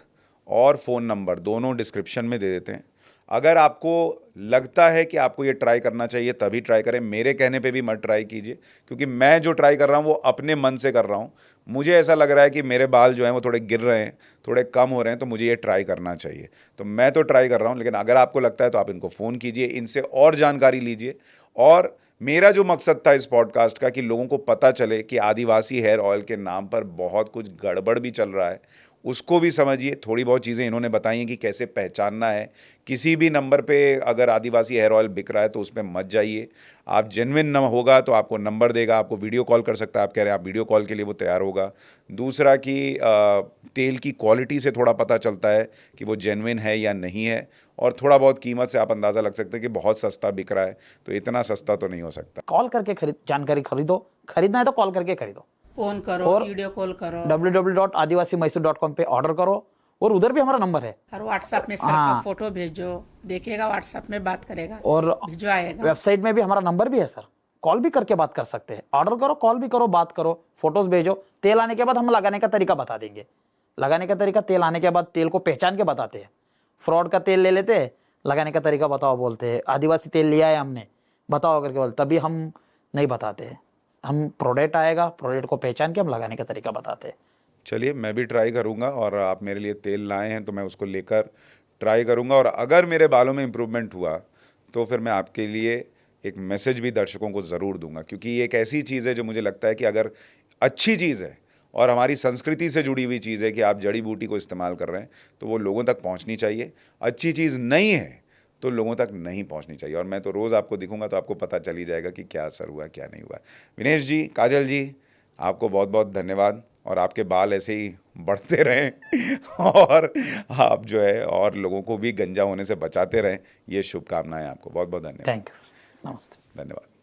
और फ़ोन नंबर दोनों डिस्क्रिप्शन में दे देते हैं। अगर आपको लगता है कि आपको ये ट्राई करना चाहिए तभी ट्राई करें, मेरे कहने पे भी मत ट्राई कीजिए, क्योंकि मैं जो ट्राई कर रहा हूँ वो अपने मन से कर रहा हूँ। मुझे ऐसा लग रहा है कि मेरे बाल जो हैं वो थोड़े गिर रहे हैं, थोड़े कम हो रहे हैं, तो मुझे ये ट्राई करना चाहिए। तो मैं तो ट्राई कर रहा हूँ, लेकिन अगर आपको लगता है तो आप इनको फ़ोन कीजिए, इनसे और जानकारी लीजिए। और मेरा जो मकसद था इस पॉडकास्ट का कि लोगों को पता चले कि आदिवासी हेयर ऑयल के नाम पर बहुत कुछ गड़बड़ भी चल रहा है, उसको भी समझिए। थोड़ी बहुत चीज़ें इन्होंने बताई हैं कि कैसे पहचानना है। किसी भी नंबर पे अगर आदिवासी हेयर ऑयल बिक रहा है तो उस पर मत जाइए। आप जेन्युइन न होगा तो आपको नंबर देगा, आपको वीडियो कॉल कर सकता है, आप कह रहे हैं आप वीडियो कॉल के लिए, वो तैयार होगा। दूसरा कि तेल की क्वालिटी से थोड़ा पता चलता है कि वो जेन्युइन है या नहीं है, और थोड़ा बहुत कीमत से आप अंदाज़ा लग सकते हैं कि बहुत सस्ता बिक रहा है, तो इतना सस्ता तो नहीं हो सकता। कॉल करके जानकारी खरीदो, खरीदना है तो कॉल करके खरीदो। फोन करो, वीडियो कॉल करो, www.adivasimysore.com पे ऑर्डर करो, और उधर भी हमारा नंबर है। और व्हाट्सएप में सर का फोटो भेजो, देखेगा, व्हाट्सएप में बात करेगा और भिजवाएगा। वेबसाइट में भी हमारा नंबर भी है सर, कॉल भी करके बात कर सकते हैं। ऑर्डर करो, कॉल भी करो, बात करो, फोटोज भेजो। तेल आने के बाद हम लगाने का तरीका बता देंगे। लगाने का तरीका, तेल आने के बाद तेल को पहचान के बताते हैं। फ्रॉड का तेल ले लेते हैं, लगाने का तरीका बताओ बोलते हैं, आदिवासी तेल लिया है हमने बताओ करके बोलते, तभी हम नहीं बताते हैं। हम प्रोडक्ट आएगा, प्रोडक्ट को पहचान के हम लगाने का तरीका बताते हैं। चलिए, मैं भी ट्राई करूंगा, और आप मेरे लिए तेल लाए हैं तो मैं उसको लेकर ट्राई करूंगा, और अगर मेरे बालों में इम्प्रूवमेंट हुआ तो फिर मैं आपके लिए एक मैसेज भी दर्शकों को ज़रूर दूंगा, क्योंकि ये एक ऐसी चीज़ है जो मुझे लगता है कि अगर अच्छी चीज़ है और हमारी संस्कृति से जुड़ी हुई चीज़ है कि आप जड़ी बूटी को इस्तेमाल कर रहे हैं, तो वो लोगों तक पहुंचनी चाहिए। अच्छी चीज़ नहीं है तो लोगों तक नहीं पहुंचनी चाहिए, और मैं तो रोज़ आपको दिखूंगा तो आपको पता चल ही जाएगा कि क्या असर हुआ क्या नहीं हुआ। विनेश जी, काजल जी, आपको बहुत बहुत धन्यवाद, और आपके बाल ऐसे ही बढ़ते रहें और आप जो है और लोगों को भी गंजा होने से बचाते रहें, ये शुभकामनाएं आपको। बहुत बहुत धन्यवाद। थैंक यू, नमस्ते। धन्यवाद।